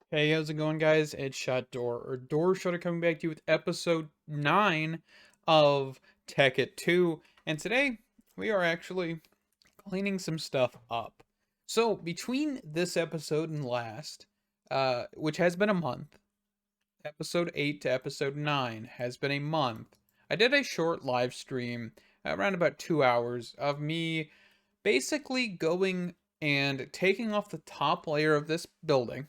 Hey, how's it going, guys? It's Shut Door, or Door Shutter, coming back to you with episode 9 of Tekkit 2. And today, we are actually cleaning some stuff up. So, between this episode and last, which has been a month, episode 8 to episode 9 has been a month, I did a short live stream, around about 2 hours, of me basically going and taking off the top layer of this building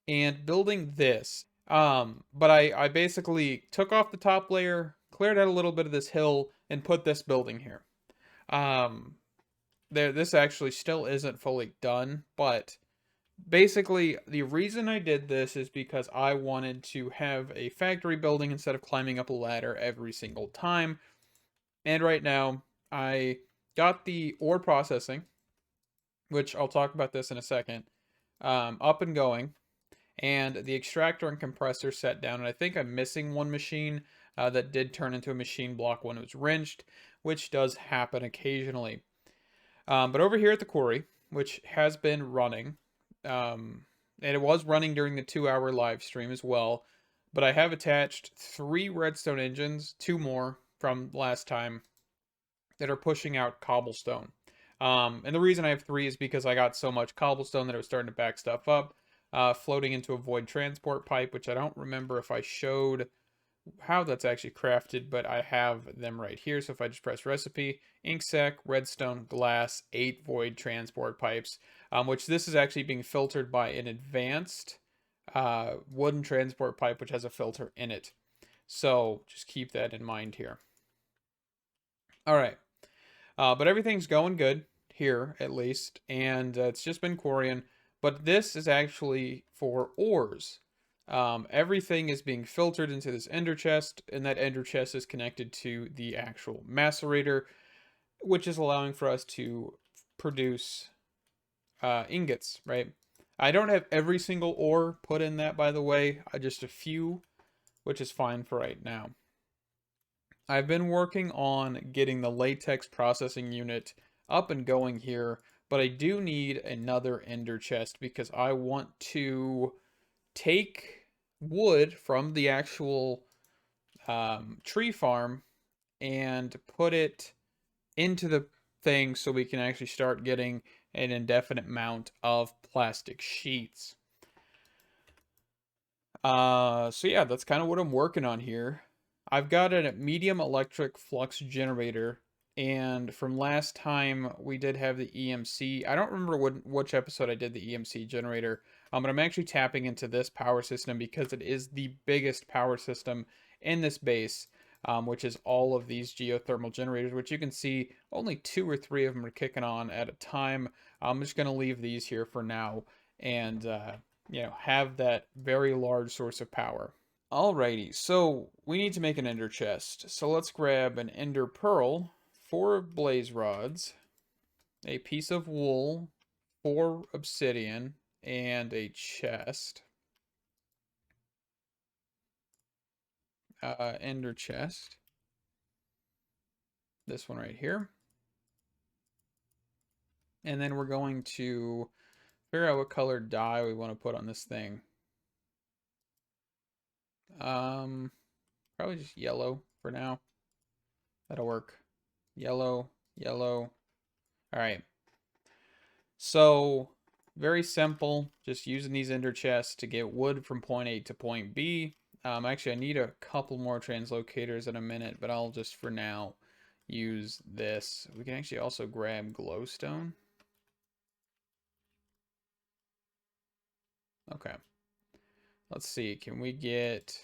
and building this. But I basically took off the top layer, cleared out a little bit of this hill, and put this building here. Um, this actually still isn't fully done, but basically the reason I did this is because I wanted to have a factory building instead of climbing up a ladder every single time. And right now, I got the ore processing, which I'll talk about this in a second, up and going, and the extractor and compressor set down. And I think I'm missing one machine that did turn into a machine block when it was wrenched, which does happen occasionally. But over here at the quarry, which has been running, and it was running during the 2 hour live stream as well, but I have attached 3 redstone engines, 2 more from last time, that are pushing out cobblestone. And the reason I have 3 is because I got so much cobblestone that I was starting to back stuff up, floating into a void transport pipe, which I don't remember if I showed how that's actually crafted, but I have them right here. So if I just press recipe, ink sac, redstone, glass, 8 void transport pipes, which this is actually being filtered by an advanced wooden transport pipe, which has a filter in it. So just keep that in mind here. All right. But everything's going good here, at least, and it's just been quarrying. But this is actually for ores. Everything is being filtered into this ender chest, and that ender chest is connected to the actual macerator, which is allowing for us to produce ingots, right? I don't have every single ore put in that, by the way, just a few, which is fine for right now. I've been working on getting the latex processing unit up and going here, but I do need another ender chest because I want to take wood from the actual tree farm and put it into the thing so we can actually start getting an indefinite amount of plastic sheets. So yeah, that's kind of what I'm working on here. I've got a medium electric flux generator, and from last time we did have the EMC. I don't remember which episode I did the EMC generator, but I'm actually tapping into this power system because it is the biggest power system in this base, which is all of these geothermal generators, which you can see only 2 or 3 of them are kicking on at a time. I'm just going to leave these here for now, and have that very large source of power. Alrighty, so we need to make an ender chest. So let's grab an ender pearl, 4 blaze rods, a piece of wool, 4 obsidian, and a chest. Ender chest. This one right here. And then we're going to figure out what color dye we want to put on this thing. Probably just yellow for now. That'll work. Yellow, yellow. All right. So, very simple. Just using these ender chests to get wood from point A to point B. Actually, I need a couple more translocators in a minute, but I'll just for now use this. We can actually also grab glowstone. Okay. Let's see. Can we get...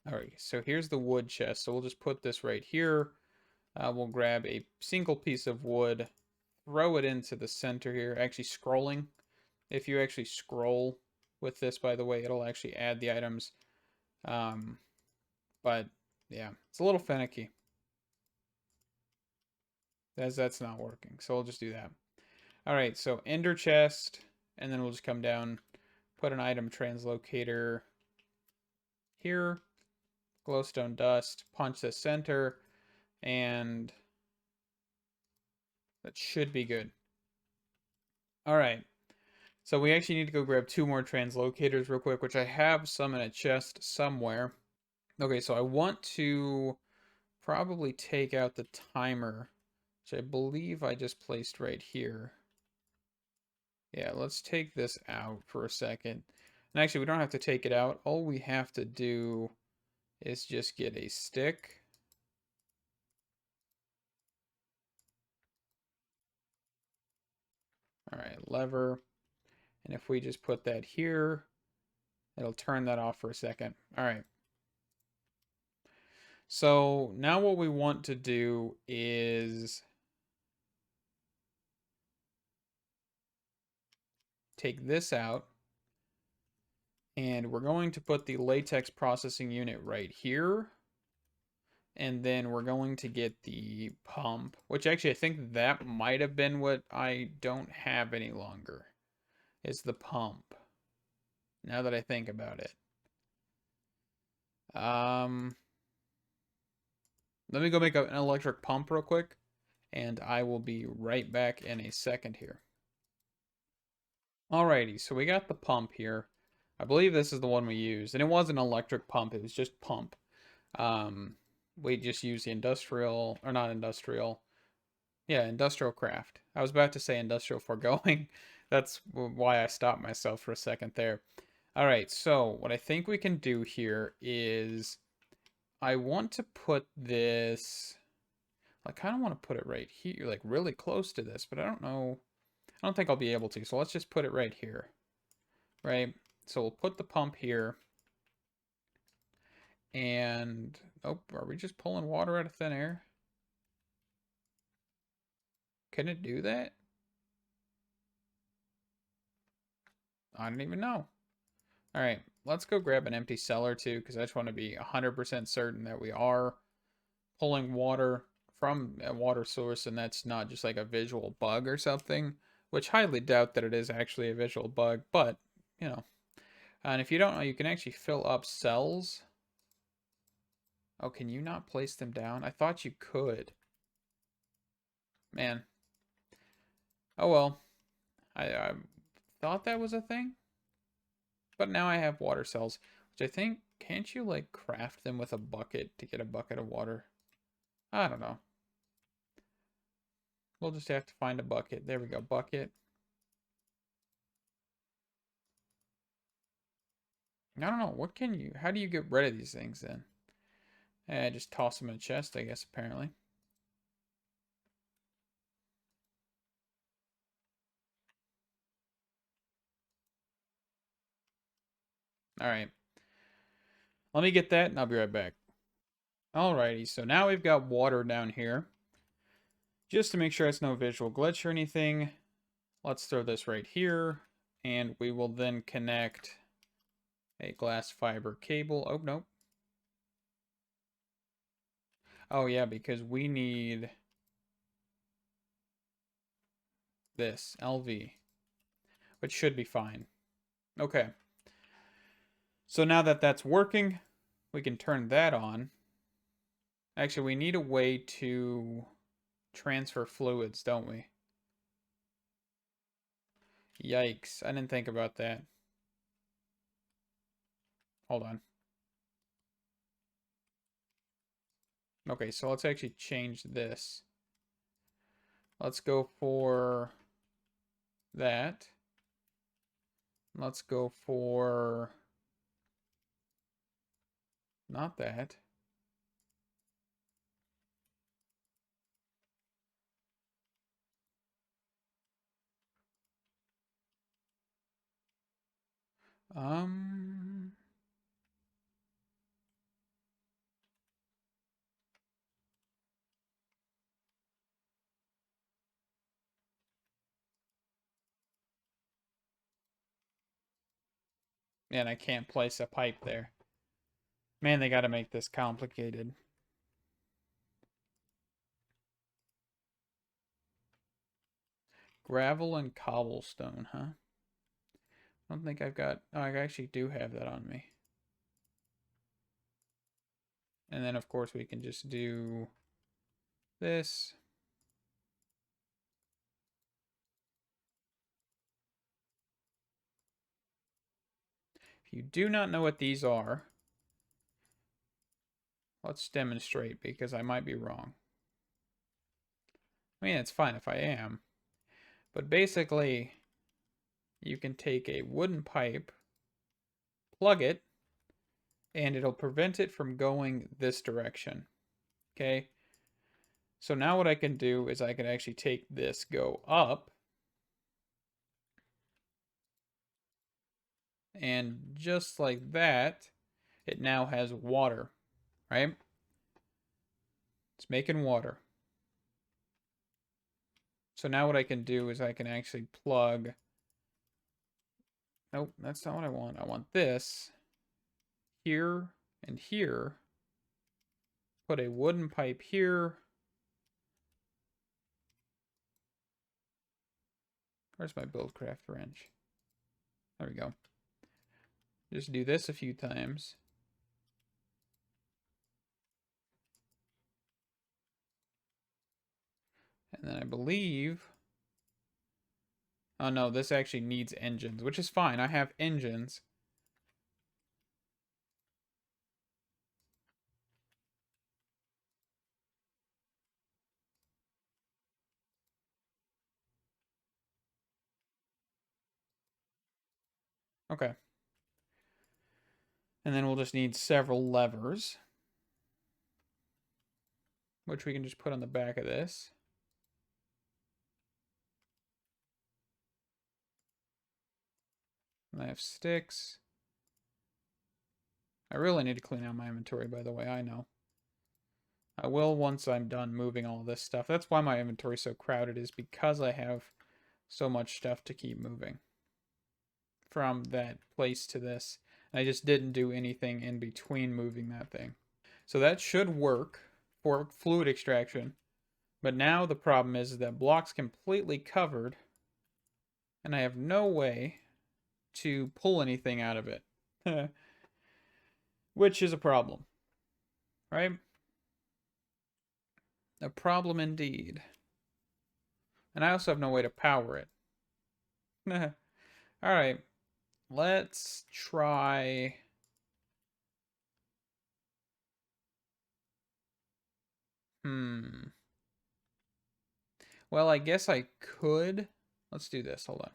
Alright, so here's the wood chest. So we'll just put this right here. We'll grab a single piece of wood, throw it into the center here. Actually, scrolling. If you actually scroll with this, by the way, it'll actually add the items. But yeah, it's a little finicky. That's not working. So we'll just do that. All right, so ender chest, and then we'll just come down, put an item translocator here, glowstone dust, punch the center, and that should be good. All right. So we actually need to go grab 2 more translocators real quick, which I have some in a chest somewhere. Okay, so I want to probably take out the timer, which I believe I just placed right here. Yeah, let's take this out for a second. And actually, we don't have to take it out. All we have to do is just get a stick. All right, lever. And if we just put that here, it'll turn that off for a second. All right. So now what we want to do is take this out. And we're going to put the latex processing unit right here. And then we're going to get the pump, which actually I think that might have been what I don't have any longer. It's the pump. Now that I think about it. Let me go make an electric pump real quick, and I will be right back in a second here. Alrighty, so we got the pump here. I believe this is the one we used, and it was an electric pump. It was just pump. Um, we just used the industrial, or not industrial. Yeah, industrial craft. I was about to say industrial foregoing. That's why I stopped myself for a second there. All right, so what I think we can do here is I want to put this, I kind of want to put it right here, like really close to this, but I don't know. I don't think I'll be able to. So let's just put it right here, right? So we'll put the pump here. And, oh, are we just pulling water out of thin air? Can it do that? I don't even know. All right, let's go grab an empty cellar too, because I just want to be 100% certain that we are pulling water from a water source and that's not just like a visual bug or something, which highly doubt that it is actually a visual bug, but, you know. And if you don't know, you can actually fill up cells. Oh, can you not place them down? I thought you could. Man. Oh well. I thought that was a thing. But now I have water cells, which I think, can't you like craft them with a bucket to get a bucket of water? I don't know. We'll just have to find a bucket. There we go, bucket. I don't know, what can you, how do you get rid of these things then? Just toss them in a chest, I guess, apparently. All right. Let me get that and I'll be right back. Alrighty, so now we've got water down here. Just to make sure it's no visual glitch or anything, let's throw this right here. And we will then connect a glass fiber cable. Oh, nope. Oh, yeah, because we need this, LV, which should be fine. Okay. So now that that's working, we can turn that on. Actually, we need a way to transfer fluids, don't we? Yikes, I didn't think about that. Hold on. Okay, so let's actually change this. Let's go for that. Let's go for not that. Um, Man, I can't place a pipe there. Man, they gotta make this complicated. Gravel and cobblestone, huh? I don't think I've got... Oh, I actually do have that on me. And then, of course, we can just do this. If you do not know what these are, let's demonstrate because I might be wrong. I mean, it's fine if I am. But basically, you can take a wooden pipe, plug it, and it'll prevent it from going this direction. Okay? So now what I can do is I can actually take this, go up, and just like that, it now has water, right? It's making water. So now what I can do is I can actually plug, nope, that's not what I want. I want this here and here. Put a wooden pipe here. Where's my Buildcraft wrench? There we go. Just do this a few times. And then I believe... Oh no, this actually needs engines, which is fine. I have engines. Okay. And then we'll just need several levers, which we can just put on the back of this. And I have sticks. I really need to clean out my inventory, by the way, I know. I will once I'm done moving all this stuff. That's why my inventory is so crowded, is because I have so much stuff to keep moving from that place to this. And I just didn't do anything in between moving that thing. So that should work for fluid extraction. But now the problem is that block's completely covered and I have no way to pull anything out of it. Which is a problem, right? A problem indeed. And I also have no way to power it. Alright, let's try... Well, I guess I could. Let's do this, hold on.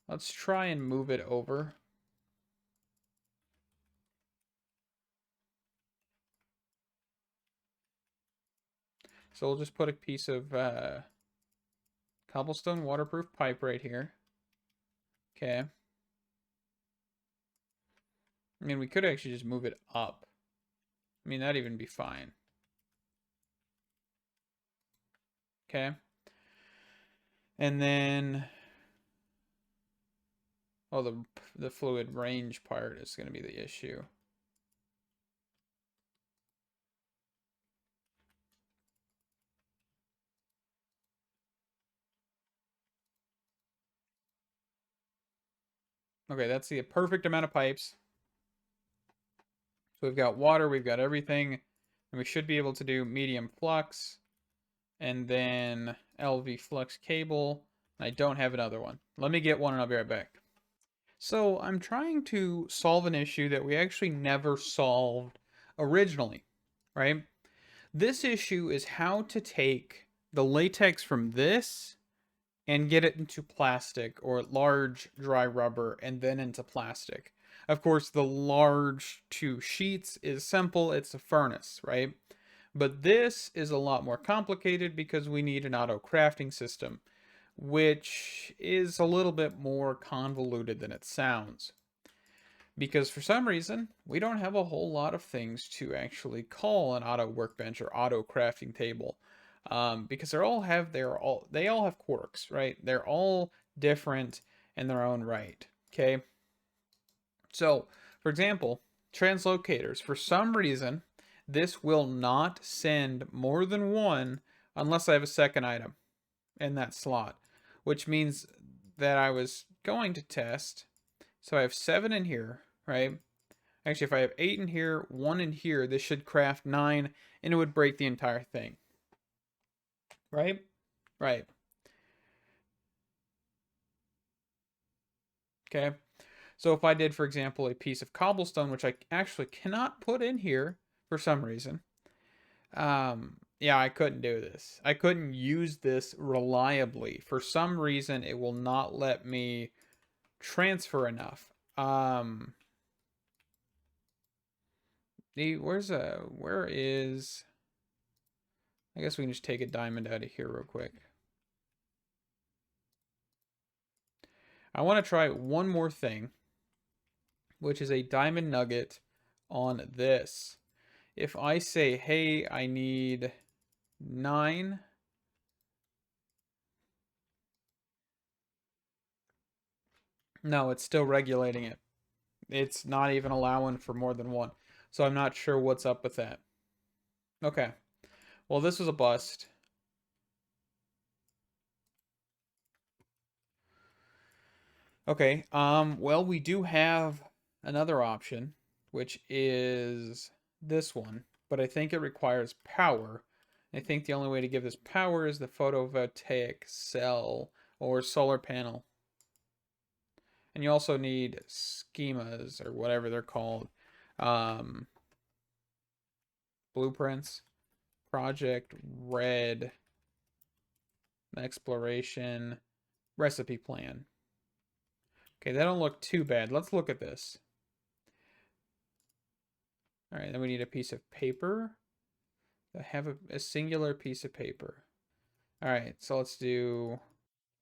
Let's try and move it over. So we'll just put a piece of cobblestone waterproof pipe right here. Okay. I mean, we could actually just move it up. I mean, that'd even be fine. Okay. And then... Oh, the fluid range part is going to be the issue. Okay, that's the perfect amount of pipes. So we've got water, we've got everything, and we should be able to do medium flux, and then LV flux cable. I don't have another one. Let me get one and I'll be right back. So I'm trying to solve an issue that we actually never solved originally, right? This issue is how to take the latex from this and get it into plastic or large dry rubber and then into plastic. Of course, the large two sheets is simple, it's a furnace, right? But this is a lot more complicated because we need an auto crafting system, which is a little bit more convoluted than it sounds. Because for some reason, we don't have a whole lot of things to actually call an auto workbench or auto crafting table. Because they all have quirks, right? They're all different in their own right. Okay. So, for example, translocators. For some reason, this will not send more than one unless I have a second item in that slot, which means that I was going to test. So I have 7 in here, right? Actually, if I have 8 in here, 1 in here, this should craft 9, and it would break the entire thing. Right? Right. Okay. So if I did, for example, a piece of cobblestone, which I actually cannot put in here for some reason, yeah, I couldn't do this. I couldn't use this reliably. For some reason, it will not let me transfer enough. Where is, I guess we can just take a diamond out of here real quick. I want to try one more thing, which is a diamond nugget on this. If I say, hey, I need 9. No, it's still regulating it. It's not even allowing for more than 1. So I'm not sure what's up with that. Okay. Well, this was a bust. Okay. Well, we do have another option, which is this one, but I think it requires power. I think the only way to give this power is the photovoltaic cell or solar panel. And you also need schemas or whatever they're called. Um, blueprints, project red, exploration, recipe plan. Okay, that don't look too bad. Let's look at this. All right, then we need a piece of paper. I have a singular piece of paper. All right, so let's do...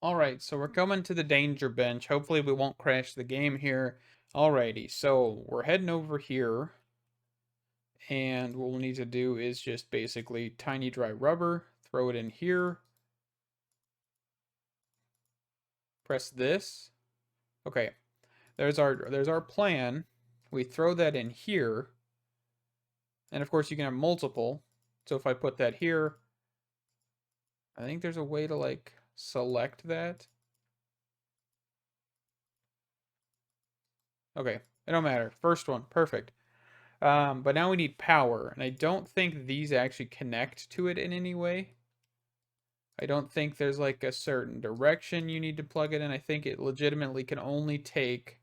All right, so we're coming to the danger bench. Hopefully we won't crash the game here. Alrighty, so we're heading over here. And what we'll need to do is just basically tiny dry rubber, throw it in here. Press this. Okay, there's our plan. We throw that in here. And of course you can have multiple. So if I put that here, I think there's a way to like select that. Okay, it don't matter. First one, perfect. But now we need power, and I don't think these actually connect to it in any way. I don't think there's like a certain direction you need to plug it in. I think it legitimately can only take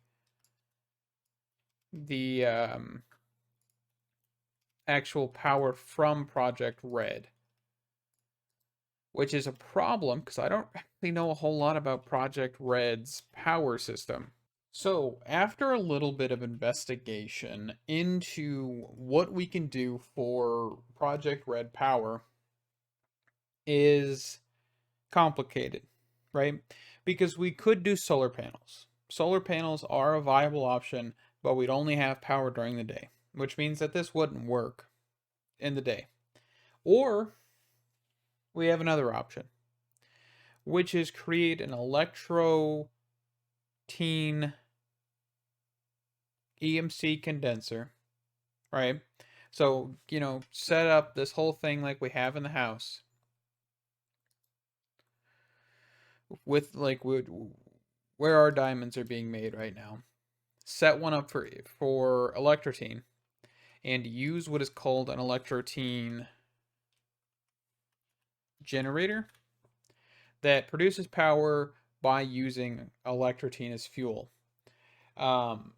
the actual power from Project Red, which is a problem because I don't actually know a whole lot about Project Red's power system. So, after a little bit of investigation into what we can do for Project Red Power is complicated, right? Because we could do solar panels. Solar panels are a viable option, but we'd only have power during the day, which means that this wouldn't work in the day. Or we have another option, which is create an electro teen EMC condenser, right? So, set up this whole thing like we have in the house with like where our diamonds are being made right now. Set one up for electrotene and use what is called an electrotene generator that produces power by using electrotene as fuel.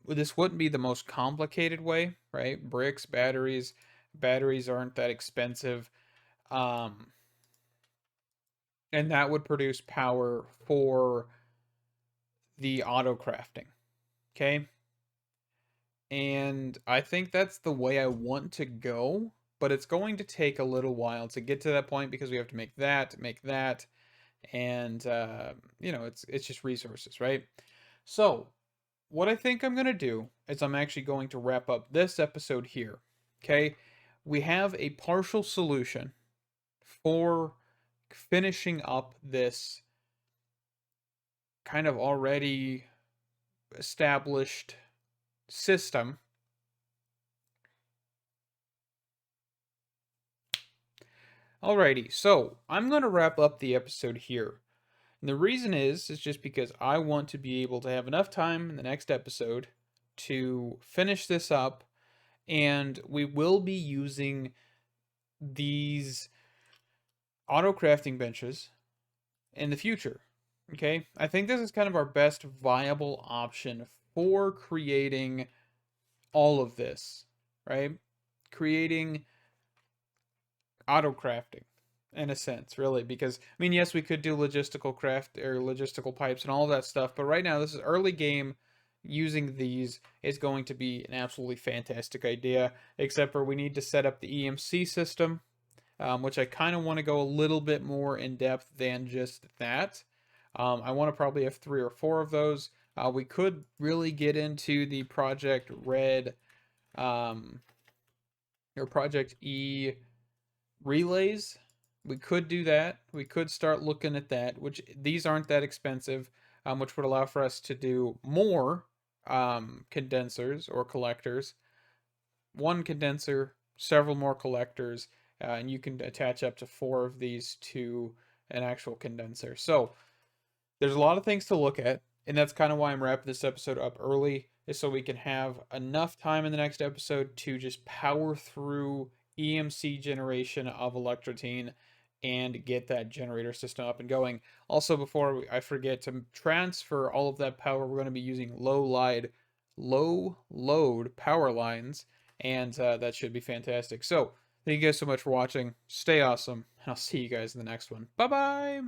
This wouldn't be the most complicated way, right? Bricks, batteries aren't that expensive. Um, and that would produce power for the auto crafting. Okay. And I think that's the way I want to go, but it's going to take a little while to get to that point because we have to make that, and it's just resources, right? So, what I think I'm going to do is I'm actually going to wrap up this episode here. Okay? We have a partial solution for finishing up this kind of already established system. Alrighty, so I'm going to wrap up the episode here. And the reason is just because I want to be able to have enough time in the next episode to finish this up, and we will be using these auto crafting benches in the future. Okay, I think this is kind of our best viable option for creating all of this, right? Creating auto crafting in a sense, really, because I mean, yes, we could do logistical craft or logistical pipes and all of that stuff, but right now this is early game. Using these is going to be an absolutely fantastic idea, except for we need to set up the EMC system, which I kind of want to go a little bit more in depth than just that. I want to probably have 3 or 4 of those. We could really get into the Project Red um, or Project E relays. We could do that. We could start looking at that, which these aren't that expensive, which would allow for us to do more condensers or collectors. One condenser, several more collectors, and you can attach up to 4 of these to an actual condenser. So there's a lot of things to look at, and that's kind of why I'm wrapping this episode up early, is so we can have enough time in the next episode to just power through EMC generation of Electrotine and get that generator system up and going. Also, before I forget to transfer all of that power, we're going to be using low load power lines, and that should be fantastic. So, thank you guys so much for watching. Stay awesome, and I'll see you guys in the next one. Bye bye.